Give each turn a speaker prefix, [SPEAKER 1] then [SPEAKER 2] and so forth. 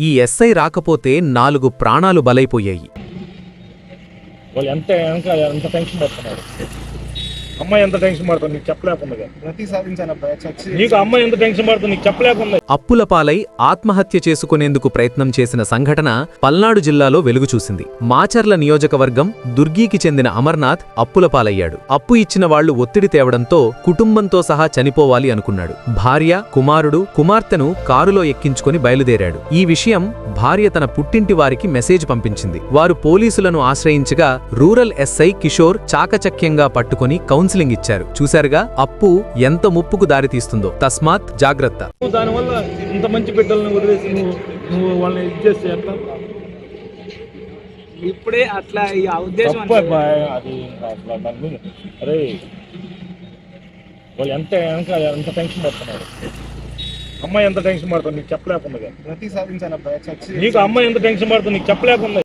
[SPEAKER 1] ఈ ఎస్ఐ రాకపోతే 4 ప్రాణాలు బలైపోయాయి.
[SPEAKER 2] వాళ్ళు ఎంత టెన్షన్ పడుతున్నారు. అమ్మాయి ఎంత టెన్షన్ పడుతుంది నీకు చెప్పలేకుండా. నీకు అమ్మాయి ఎంత టెన్షన్ పడుతుంది నీకు చెప్పలేకుండా.
[SPEAKER 1] అప్పుల పాలై ఆత్మహత్య చేసుకునేందుకు ప్రయత్నం చేసిన సంఘటన పల్నాడు జిల్లాలో వెలుగు చూసింది. మాచర్ల నియోజకవర్గం దుర్గీకి చెందిన అమర్నాథ్ అప్పుల పాలయ్యాడు. అప్పు ఇచ్చిన వాళ్లు ఒత్తిడి తేవడంతో కుటుంబంతో సహా చనిపోవాలి అనుకున్నాడు. భార్య, కుమారుడు, కుమార్తెను కారులో ఎక్కించుకుని బయలుదేరాడు. ఈ విషయం భార్య తన పుట్టింటి వారికి మెసేజ్ పంపించింది. వారు పోలీసులను ఆశ్రయించగా రూరల్ ఎస్ఐ కిషోర్ చాకచక్యంగా పట్టుకుని కౌన్సిలింగ్ ఇచ్చారు. చూశారుగా అప్పు ఎంత ముప్పుకు దారితీస్తుందో, తస్మాత్ జాగ్రత్త.
[SPEAKER 2] దానివల్ల ఇంత మంచి బిడ్డలను వదిలేసి నువ్వు వాళ్ళని ఇచ్చేస్తే ఎట్లా?
[SPEAKER 3] ఇప్పుడే అట్లా ఈ ఉద్దేశం
[SPEAKER 2] అది అరే వాళ్ళు ఎంత టెన్షన్ పడుతున్నారు. అమ్మాయి ఎంత టెన్షన్ పడుతుంది నీకు చెప్పలేకుండా.
[SPEAKER 3] ప్రతి సాధించాలి.
[SPEAKER 2] నీకు అమ్మాయి ఎంత టెన్షన్ పడుతుంది నీకు చెప్పలేకుండా.